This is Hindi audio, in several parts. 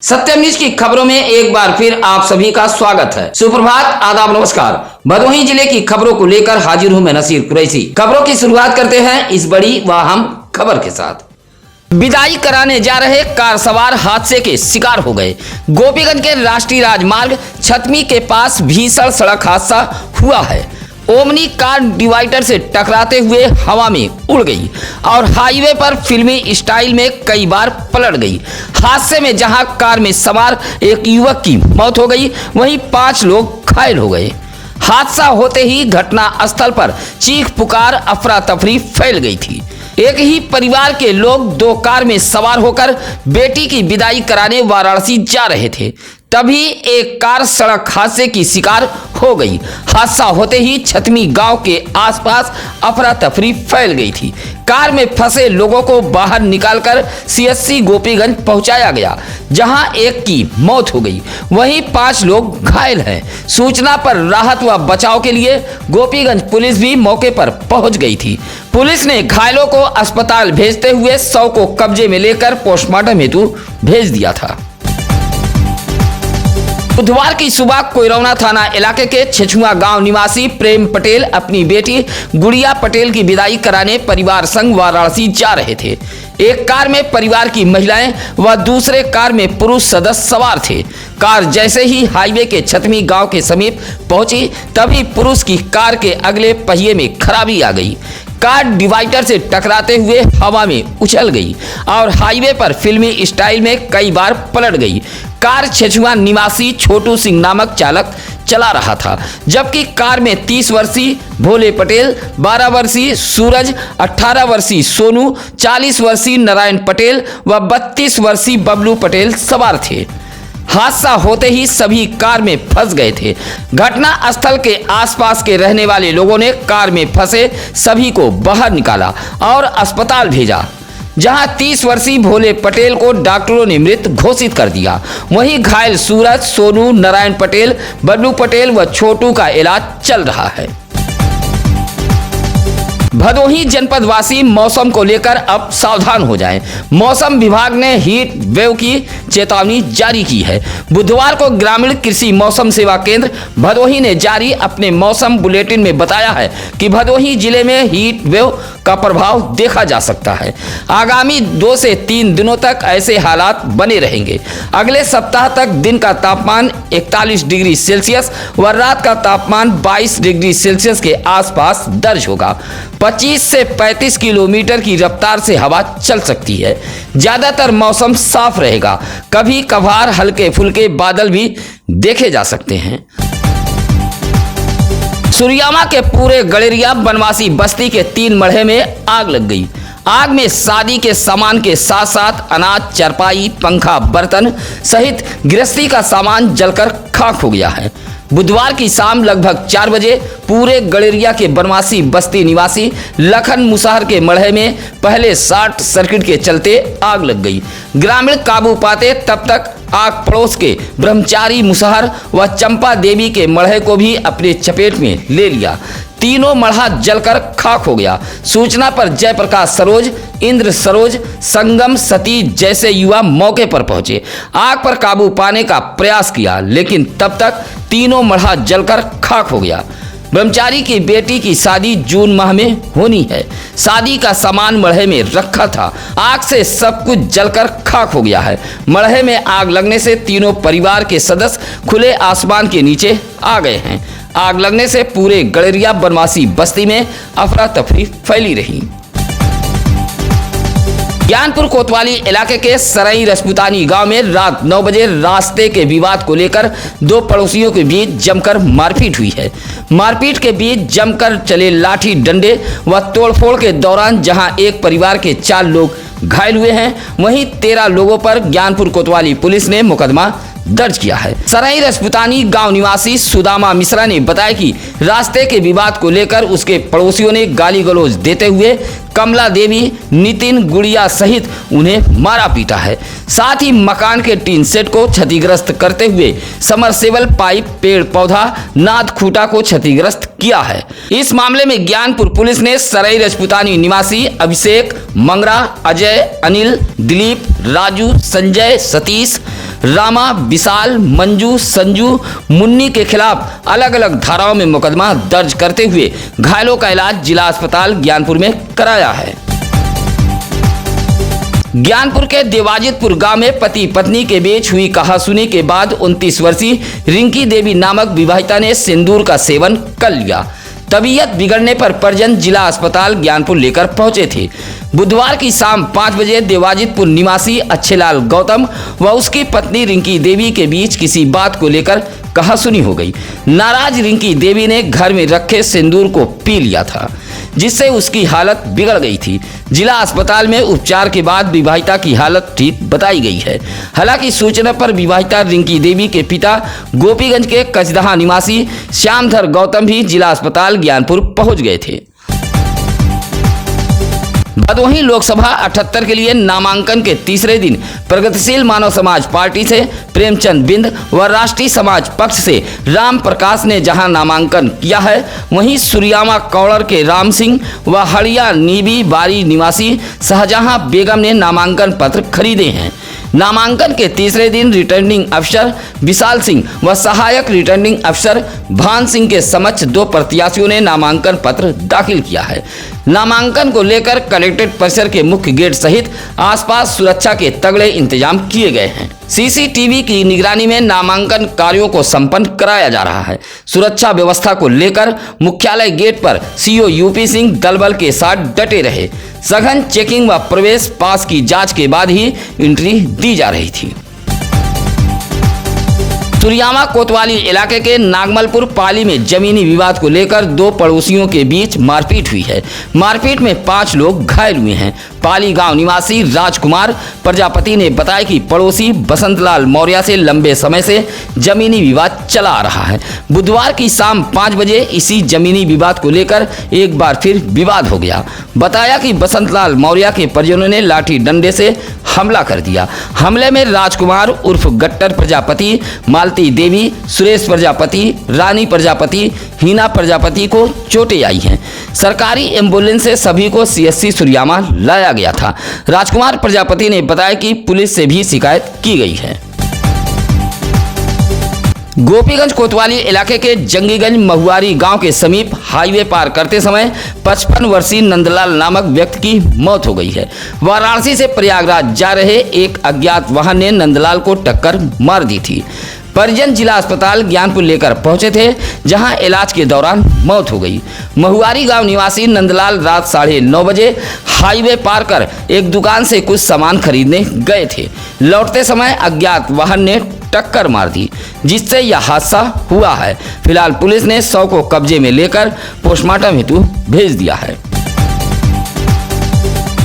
सत्यम न्यूज की खबरों में एक बार फिर आप सभी का स्वागत है। सुप्रभात, आदाब, नमस्कार। भदोही जिले की खबरों को लेकर हाजिर हूं मैं नसीर कुरैशी। खबरों की शुरुआत करते हैं इस बड़ी व अहम खबर के साथ। विदाई कराने जा रहे कार सवार हादसे के शिकार हो गए। गोपीगंज के राष्ट्रीय राजमार्ग छतमी के पास भीषण सड़क हादसा हुआ है। ओमनी कार डिवाइडर से टकराते हुए हवा में उड़ गई और हाईवे पर फिल्मी स्टाइल में कई बार पलट गई। हादसे में जहां कार में सवार एक युवक की मौत हो गई, वहीं 5 लोग घायल हो गए। हादसा होते ही घटना स्थल पर चीख पुकार, अफरा तफरी फैल गई थी। एक ही परिवार के लोग 2 कार में सवार होकर बेटी की विदाई कराने वाराणसी जा रहे थे, तभी एक कार सड़क हादसे की शिकार हो गई। हादसा होते ही छतमी गांव के आसपास अफरा तफरी फैल गई थी। कार में फंसे लोगों को बाहर निकालकर सीएससी गोपीगंज पहुंचाया गया, जहां एक की मौत हो गई, वहीं 5 लोग घायल हैं। सूचना पर राहत व बचाव के लिए गोपीगंज पुलिस भी मौके पर पहुंच गई थी। पुलिस ने घायलों को अस्पताल भेजते हुए शव को कब्जे में लेकर पोस्टमार्टम हेतु भेज दिया था। बुधवार की सुबह कोइरौना थाना इलाके के छेछुआ गांव निवासी प्रेम पटेल अपनी बेटी गुड़िया पटेल की विदाई कराने परिवार संग वाराणसी जा रहे थे। एक कार में परिवार की महिलाएं व दूसरे कार में पुरुष सदस्य सवार थे। कार जैसे ही हाईवे के छतमी गांव के समीप पहुंची, तभी पुरुष की कार के अगले पहिए में खराबी आ गई। कार डिवाइडर से टकराते हुए हवा में उछल गई और हाईवे पर फिल्मी स्टाइल में कई बार पलट गई। कार छेछुआ निवासी छोटू सिंह नामक चालक चला रहा था, जबकि कार में 30 वर्षीय भोले पटेल, 12 वर्षीय सूरज, 18 वर्षीय सोनू, 40 वर्षीय नारायण पटेल व 32 वर्षीय बबलू पटेल सवार थे। हादसा होते ही सभी कार में फंस गए थे। घटना स्थल के आसपास के रहने वाले लोगों ने कार में फंसे सभी को बाहर निकाला और अस्पताल भेजा, जहां 30 वर्षीय भोले पटेल को डॉक्टरों ने मृत घोषित कर दिया। वहीं घायल सूरज, सोनू, नारायण पटेल, बबलू पटेल व छोटू का इलाज चल रहा है। भदोही जनपद वासी मौसम को लेकर अब सावधान हो जाएं। मौसम विभाग ने हीट वेव की चेतावनी जारी की है। बुधवार को ग्रामीण कृषि मौसम सेवा केंद्र भदोही ने जारी अपने मौसम बुलेटिन में बताया है कि भदोही जिले में हीट वेव का प्रभाव देखा जा सकता है। आगामी 2 से 3 दिनों तक ऐसे हालात बने रहेंगे। अगले सप्ताह तक दिन का तापमान 41 डिग्री सेल्सियस व रात का तापमान 22 डिग्री सेल्सियस के आसपास दर्ज होगा। 25 से 35 किलोमीटर की रफ्तार से हवा चल सकती है। ज्यादातर मौसम साफ रहेगा, कभी कभार हल्के फुल्के बादल भी देखे जा सकते हैं। सुरियामा के पूरे गड़ेरिया बनवासी बस्ती के 3 मढ़े में आग लग गई। आग में शादी के सामान के साथ साथ अनाज, चारपाई, पंखा, बर्तन सहित गृहस्थी का सामान जलकर खाक हो गया है। बुधवार की शाम लगभग 4 बजे पूरे गड़ेरिया के बनवासी बस्ती निवासी लखन मुसाहर के मढ़े में पहले शॉर्ट सर्किट के चलते आग लग गई। ग्रामीण काबू पाते तब तक आग पड़ोस के ब्रह्मचारी मुसाहर व चंपा देवी के मढ़े को भी अपने चपेट में ले लिया। तीनों मढ़ा जलकर खाक हो गया। सूचना पर जयप्रकाश सरोज, इंद्र सरोज, संगम सती जैसे युवा मौके पर पहुंचे, आग पर काबू पाने का प्रयास किया, लेकिन तब तक तीनों मढ़ा जलकर खाक हो गया। ब्रह्मचारी की बेटी की शादी जून माह में होनी है। शादी का सामान मढ़े में रखा था। आग से सब कुछ जलकर खाक हो गया है। मढ़े में आग लगने से तीनों परिवार के सदस्य खुले आसमान के नीचे आ गए हैं। आग लगने से पूरे गड़ेरिया बनवासी बस्ती में अफरा तफरी फैली रही। ज्ञानपुर कोतवाली इलाके के सरई रसपुतानी गांव में रात 9 बजे रास्ते के विवाद को लेकर 2 पड़ोसियों के बीच जमकर मारपीट हुई है। मारपीट के बीच जमकर चले लाठी डंडे व तोड़फोड़ के दौरान जहां एक परिवार के 4 लोग घायल हुए हैं, वहीं 13 लोगों पर ज्ञानपुर कोतवाली पुलिस ने मुकदमा दर्ज किया है। सरई रसपुतानी गांव निवासी सुदामा मिश्रा ने बताया कि रास्ते के विवाद को लेकर उसके पड़ोसियों ने गाली गलौज देते हुए कमला देवी, नितिन, गुड़िया सहित उन्हें मारा पीटा है। साथ ही मकान के टीन सेट को क्षतिग्रस्त करते हुए समरसेबल पाइप, पेड़ पौधा, नाद खूटा को क्षतिग्रस्त किया है। इस मामले में ज्ञानपुर पुलिस ने सरई रजपुतानी निवासी अभिषेक, मंगरा, अजय, अनिल, दिलीप, राजू, संजय, सतीश, रामा, विशाल, मंजू, संजू, मुन्नी के खिलाफ अलग अलग धाराओं में मुकदमा दर्ज करते हुए घायलों का इलाज जिला अस्पताल ज्ञानपुर में कराया है। ज्ञानपुर के देवाजितपुर गांव में पति पत्नी के बीच हुई कहासुनी के बाद 29 वर्षीय रिंकी देवी नामक विवाहिता ने सिंदूर का सेवन कर लिया। तबीयत बिगड़ने पर परिजन जिला अस्पताल ज्ञानपुर लेकर पहुंचे थे। बुधवार की शाम 5 बजे देवाजितपुर निवासी अच्छेलाल गौतम व उसकी पत्नी रिंकी देवी के बीच किसी बात को लेकर कहासुनी हो गई। नाराज रिंकी देवी ने घर में रखे सिंदूर को पी लिया था, जिससे उसकी हालत बिगड़ गई थी। जिला अस्पताल में उपचार के बाद विवाहिता की हालत ठीक बताई गई है। हालांकि सूचना पर विवाहिता रिंकी देवी के पिता गोपीगंज के कचदहा निवासी श्यामधर गौतम भी जिला अस्पताल ज्ञानपुर पहुंच गए थे। भदोही लोकसभा 78 के लिए नामांकन के तीसरे दिन प्रगतिशील मानव समाज पार्टी से प्रेमचंद बिंद व राष्ट्रीय समाज पक्ष से राम प्रकाश ने जहां नामांकन किया है, वहीं सुरियामा कौड़र के राम सिंह व हड़िया नीबी बारी निवासी शाहजहां बेगम ने नामांकन पत्र खरीदे हैं। नामांकन के तीसरे दिन रिटर्निंग अफसर विशाल सिंह व सहायक रिटर्निंग अफसर भान सिंह के समक्ष 2 प्रत्याशियों ने नामांकन पत्र दाखिल किया है। नामांकन को लेकर कलेक्ट्रेट परिसर के मुख्य गेट सहित आसपास सुरक्षा के तगड़े इंतजाम किए गए हैं। सीसीटीवी की निगरानी में नामांकन कार्यों को संपन्न कराया जा रहा है। सुरक्षा व्यवस्था को लेकर मुख्यालय गेट पर सीओ यूपी सिंह दलबल के साथ डटे रहे। सघन चेकिंग व प्रवेश पास की जांच के बाद ही एंट्री दी जा रही थी। सुरियामा कोतवाली इलाके के नागमलपुर पाली में जमीनी विवाद को लेकर 2 पड़ोसियों के बीच मारपीट हुई है। मारपीट में 5 लोग घायल हुए हैं। पाली गांव निवासी राजकुमार प्रजापति ने बताया कि पड़ोसी बसंतलाल मौर्य से लंबे समय से जमीनी विवाद चला आ रहा है। बुधवार की शाम 5 बजे इसी जमीनी विवाद को लेकर एक बार फिर विवाद हो गया। बताया कि बसंतलाल मौर्य के परिजनों ने लाठी डंडे से हमला कर दिया। हमले में राजकुमार उर्फ गट्टर प्रजापति, मालती देवी, सुरेश प्रजापति, रानी प्रजापति, हीना प्रजापति को चोटें आई हैं। सरकारी एम्बुलेंस से सभी को सीएससी सुरियामा लाया गया था। राजकुमार प्रजापति ने बताया कि पुलिस से भी शिकायत की गई है। गोपीगंज कोतवाली इलाके के जंगीगंज महुआरी गांव के समीप हाईवे पार करते समय 55 वर्षीय नंदलाल नामक व्यक्ति की मौत हो गई है। वाराणसी से प्रयागराज जा रहे एक अज्ञात वाहन ने नंदलाल को टक्कर मार दी थी। परिजन जिला अस्पताल ज्ञानपुर लेकर पहुंचे थे, जहां इलाज के दौरान मौत हो गई। महुआरी गांव निवासी नंदलाल रात 9:30 बजे हाईवे पार कर एक दुकान से कुछ सामान खरीदने गए थे। लौटते समय अज्ञात वाहन ने टक्कर मार दी, जिससे यह हादसा हुआ है। फिलहाल पुलिस ने शव को कब्जे में लेकर पोस्टमार्टम हेतु भेज दिया है।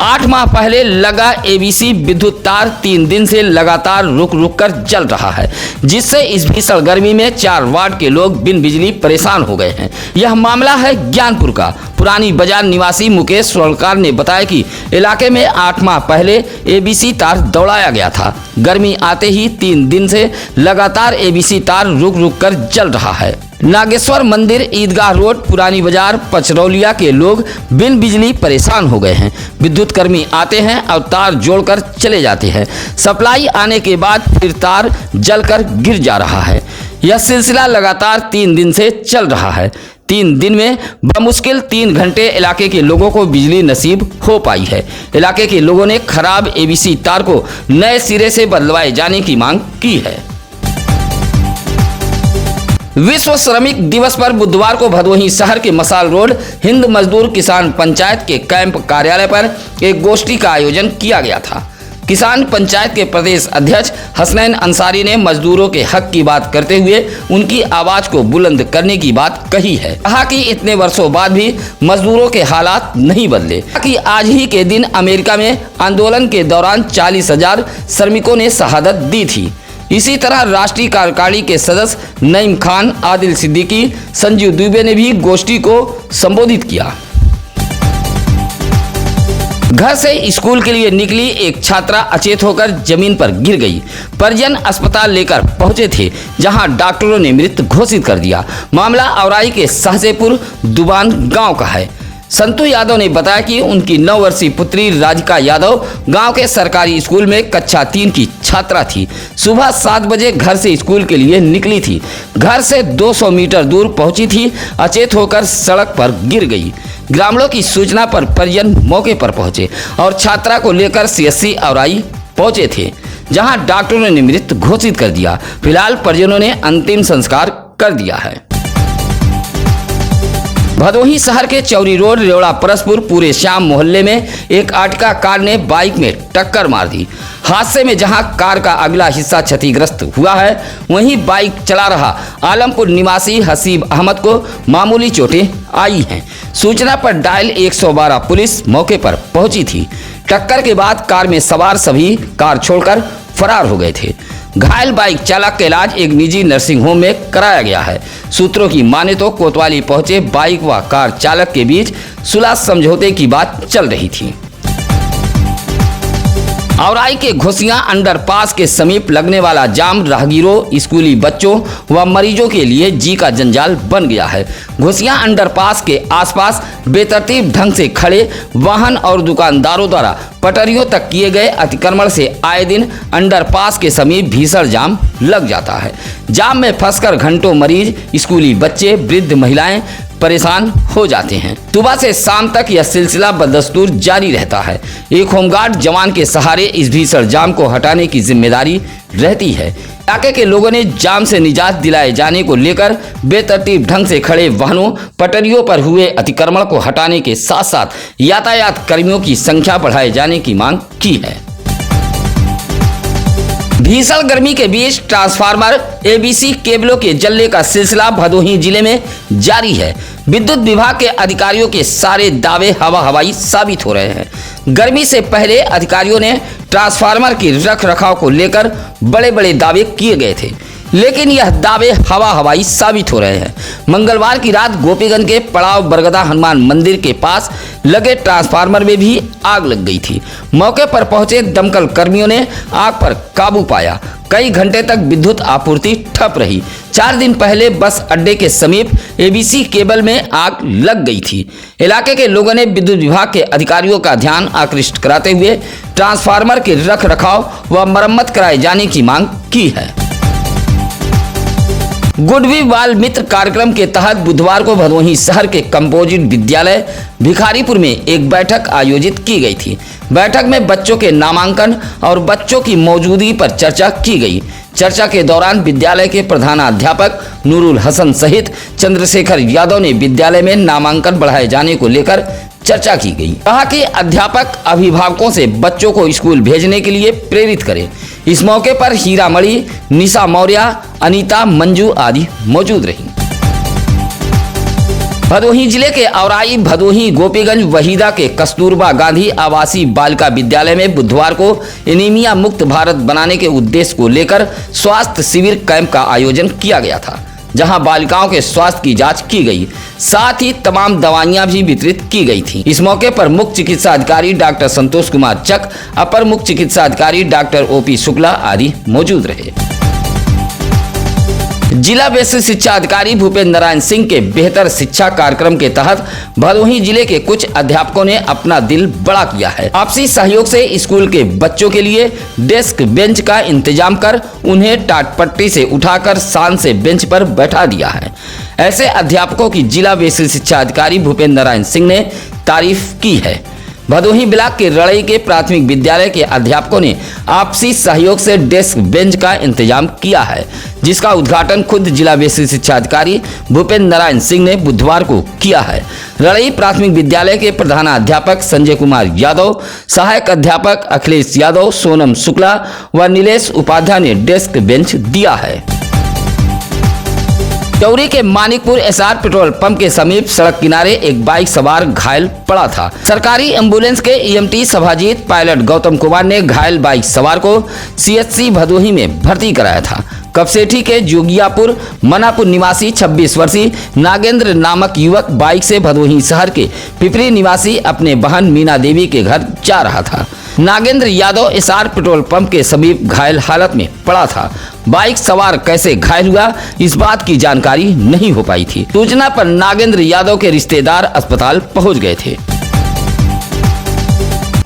8 माह पहले लगा एबीसी विद्युत तार 3 दिन से लगातार रुक रुक कर जल रहा है, जिससे इस भीषण गर्मी में 4 वार्ड के लोग बिन बिजली परेशान हो गए हैं। यह मामला है ज्ञानपुर का। पुरानी बाजार निवासी मुकेश स्वर्णकार ने बताया कि इलाके में 8 माह पहले एबीसी तार दौड़ाया गया था। गर्मी आते ही 3 दिन से लगातार एबीसी तार रुक रुक कर जल रहा है। नागेश्वर मंदिर, ईदगाह रोड, पुरानी बाजार, पचरौलिया के लोग बिन बिजली परेशान हो गए हैं। विद्युत कर्मी आते हैं और तार जोड़कर चले जाते हैं। सप्लाई आने के बाद फिर तार जलकर गिर जा रहा है। यह सिलसिला लगातार 3 दिन से चल रहा है। 3 दिन में बमुश्किल 3 घंटे इलाके के लोगों को बिजली नसीब हो पाई है। इलाके के लोगों ने खराब एबीसी तार को नए सिरे से बदलवाए जाने की मांग की है। विश्व श्रमिक दिवस पर बुधवार को भदोही शहर के मसाल रोड हिंद मजदूर किसान पंचायत के कैंप कार्यालय पर एक गोष्ठी का आयोजन किया गया था। किसान पंचायत के प्रदेश अध्यक्ष हसनैन अंसारी ने मजदूरों के हक की बात करते हुए उनकी आवाज को बुलंद करने की बात कही है। कहा कि इतने वर्षों बाद भी मजदूरों के हालात नहीं बदले। कि आज ही के दिन अमेरिका में आंदोलन के दौरान 40,000 श्रमिकों ने शहादत दी थी। इसी तरह राष्ट्रीय कार्यकारिणी के सदस्य नईम खान, आदिल सिद्दीकी, संजीव दुबे ने भी गोष्ठी को संबोधित किया। घर से स्कूल के लिए निकली एक छात्रा अचेत होकर जमीन पर गिर गई। परिजन अस्पताल लेकर पहुंचे थे, जहां डॉक्टरों ने मृत घोषित कर दिया। मामला औराई के सहसेपुर दुबान गांव का है। संतू यादव ने बताया कि उनकी 9 वर्षीय पुत्री राधिका यादव गांव के सरकारी स्कूल में कक्षा 3 की छात्रा थी। सुबह 7 बजे घर से स्कूल के लिए निकली थी। घर से 200 मीटर दूर पहुंची थी, अचेत होकर सड़क पर गिर गई। ग्रामीणों की सूचना पर परिजन मौके पर पहुंचे और छात्रा को लेकर CSC औराई पहुंचे थे, जहां डॉक्टरों ने मृत घोषित कर दिया। फिलहाल परिजनों ने अंतिम संस्कार कर दिया है। भदोही शहर के चौरी रोड रेवड़ा परसपुर पूरे श्याम मोहल्ले में एक आर्टिका कार ने बाइक में टक्कर मार दी। हादसे में जहां कार का अगला हिस्सा क्षतिग्रस्त हुआ है, वहीं बाइक चला रहा आलमपुर निवासी हसीब अहमद को मामूली चोटें आई हैं। सूचना पर डायल 112 पुलिस मौके पर पहुंची थी। टक्कर के बाद कार में सवार सभी कार छोड़कर फरार हो गए थे। घायल बाइक चालक का इलाज एक निजी नर्सिंग होम में कराया गया है। सूत्रों की माने तो कोतवाली पहुंचे बाइक व कार चालक के बीच सुलह समझौते की बात चल रही थी। औराई के घोसियां अंडरपास के समीप लगने वाला जाम राहगीरों, स्कूली बच्चों व मरीजों के लिए जी का जंजाल बन गया है। घोसियां अंडरपास के आसपास बेतरतीब ढंग से खड़े वाहन और दुकानदारों द्वारा पटरियों तक किए गए अतिक्रमण से आए दिन अंडरपास के समीप भीषण जाम लग जाता है। जाम में फंसकर घंटों मरीज, स्कूली बच्चे, वृद्ध महिलाएं परेशान हो जाते हैं। सुबह से शाम तक यह सिलसिला बदस्तूर जारी रहता है। एक होमगार्ड जवान के सहारे इस भीषण जाम को हटाने की जिम्मेदारी रहती है। इलाके के लोगों ने जाम से निजात दिलाए जाने को लेकर बेतरतीब ढंग से खड़े वाहनों, पटरियों पर हुए अतिक्रमण को हटाने के साथ साथ यातायात कर्मियों की संख्या बढ़ाए जाने की मांग की है। भीषण गर्मी के बीच ट्रांसफार्मर, ABC केबलों के जलने का सिलसिला भदोही जिले में जारी है। विद्युत विभाग के अधिकारियों के सारे दावे हवा हवाई साबित हो रहे हैं। गर्मी से पहले अधिकारियों ने ट्रांसफार्मर की रख रखाव को लेकर बड़े बड़े दावे किए गए थे, लेकिन यह दावे हवा हवाई साबित हो रहे हैं। मंगलवार की रात गोपीगंज के पड़ाव बरगदा हनुमान मंदिर के पास लगे ट्रांसफार्मर में भी आग लग गई थी। मौके पर पहुंचे दमकल कर्मियों ने आग पर काबू पाया। कई घंटे तक विद्युत आपूर्ति ठप रही। 4 दिन पहले बस अड्डे के समीप ABC केबल में आग लग गई थी। इलाके के लोगों ने विद्युत विभाग के अधिकारियों का ध्यान आकृष्ट कराते हुए ट्रांसफार्मर के रख रखाव व मरम्मत कराए जाने की मांग की है। गुडवी बाल मित्र कार्यक्रम के तहत बुधवार को भदोही शहर के कंपोजिट विद्यालय भिखारीपुर में एक बैठक आयोजित की गई थी। बैठक में बच्चों के नामांकन और बच्चों की मौजूदगी पर चर्चा की गई। चर्चा के दौरान विद्यालय के प्रधानाध्यापक नूरुल हसन सहित चंद्रशेखर यादव ने विद्यालय में नामांकन बढ़ाए जाने को लेकर चर्चा की गई। कहा कि अध्यापक अभिभावकों से बच्चों को स्कूल भेजने के लिए प्रेरित करें। इस मौके पर हीरामणि, निशा मौर्य, अनीता, मंजू आदि मौजूद रही। भदोही जिले के औराई, भदोही, गोपीगंज, वहीदा के कस्तूरबा गांधी आवासीय बालिका विद्यालय में बुधवार को एनीमिया मुक्त भारत बनाने के उद्देश्य को लेकर स्वास्थ्य शिविर कैंप का आयोजन किया गया था, जहां बालिकाओं के स्वास्थ्य की जांच की गई, साथ ही तमाम दवाइयां भी वितरित की गई थी। इस मौके पर मुख्य चिकित्सा अधिकारी डॉक्टर संतोष कुमार चक, अपर मुख्य चिकित्सा अधिकारी डॉक्टर OP शुक्ला आदि मौजूद रहे। जिला बेसिक शिक्षा अधिकारी भूपेंद्र नारायण सिंह के बेहतर शिक्षा कार्यक्रम के तहत भदोही जिले के कुछ अध्यापकों ने अपना दिल बड़ा किया है। आपसी सहयोग से स्कूल के बच्चों के लिए डेस्क बेंच का इंतजाम कर उन्हें टाटपट्टी से उठाकर शान से बेंच पर बैठा दिया है। ऐसे अध्यापकों की जिला बेसिक शिक्षा अधिकारी भूपेंद्र नारायण सिंह ने तारीफ की है। भदोही ब्लॉक के रड़ई के प्राथमिक विद्यालय के अध्यापकों ने आपसी सहयोग से डेस्क बेंच का इंतजाम किया है, जिसका उद्घाटन खुद जिला बेसिक शिक्षा अधिकारी भूपेंद्र नारायण सिंह ने बुधवार को किया है। रड़ई प्राथमिक विद्यालय के प्रधानाध्यापक संजय कुमार यादव, सहायक अध्यापक अखिलेश यादव, सोनम शुक्ला व नीलेश उपाध्याय ने डेस्क बेंच दिया है। चौरी के मानिकपुर SR पेट्रोल पंप के समीप सड़क किनारे एक बाइक सवार घायल पड़ा था। सरकारी एम्बुलेंस के EMT सभाजीत पायलट गौतम कुमार ने घायल बाइक सवार को CHC भदोही में भर्ती कराया था। कपसेठी के जोगियापुर मनापुर निवासी 26 वर्षीय नागेंद्र नामक युवक बाइक से भदोही शहर के पिपरी निवासी अपने बहन मीना देवी के घर जा रहा था। Nagendra Yadav SR petrol pump के समीप घायल हालत में पड़ा था। बाइक सवार कैसे घायल हुआ, इस बात की जानकारी नहीं हो पाई थी। सूचना पर नागेंद्र यादव के रिश्तेदार अस्पताल पहुंच गए थे।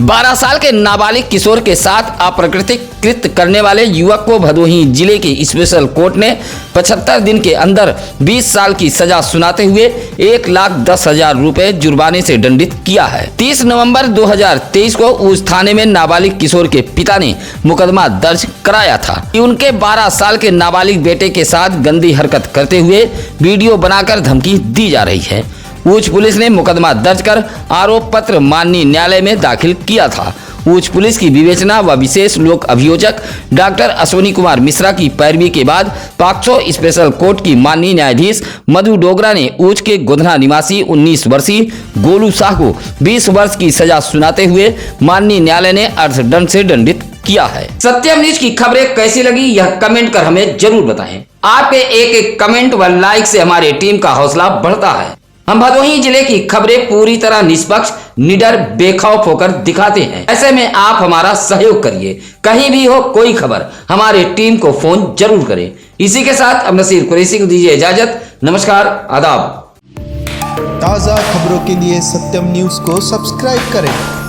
12 साल के नाबालिग किशोर के साथ अप्राकृतिक कृत्य करने वाले युवक को भदोही जिले की स्पेशल कोर्ट ने 75 दिन के अंदर 20 साल की सजा सुनाते हुए 1,10,000 रुपए जुर्माने से दंडित किया है। 30 नवंबर 2023 को उस थाने में नाबालिग किशोर के पिता ने मुकदमा दर्ज कराया था कि उनके 12 साल के नाबालिग बेटे के साथ गंदी हरकत करते हुए वीडियो बनाकर धमकी दी जा रही है। उच्च पुलिस ने मुकदमा दर्ज कर आरोप पत्र माननीय न्यायालय में दाखिल किया था। उच्च पुलिस की विवेचना व विशेष लोक अभियोजक डॉक्टर अश्विनी कुमार मिश्रा की पैरवी के बाद पॉक्सो स्पेशल कोर्ट की माननीय न्यायाधीश मधु डोगरा ने उच्च के गोधना निवासी 19 वर्षीय गोलू शाह को 20 वर्ष की सजा सुनाते हुए माननीय न्यायालय ने अर्थदंड से दंडित किया है। सत्यम न्यूज की खबरें कैसी लगी यह कमेंट कर हमें जरूर बताएं। आपके एक एक कमेंट व लाइक से हमारी टीम का हौसला बढ़ता है। हम भदोही जिले की खबरें पूरी तरह निष्पक्ष, निडर, बेखौफ होकर दिखाते हैं। ऐसे में आप हमारा सहयोग करिए। कहीं भी हो कोई खबर, हमारे टीम को फोन जरूर करें। इसी के साथ अब नसीर कुरैशी को दीजिए इजाजत। नमस्कार, आदाब। ताज़ा खबरों के लिए सत्यम न्यूज़ को सब्सक्राइब करें।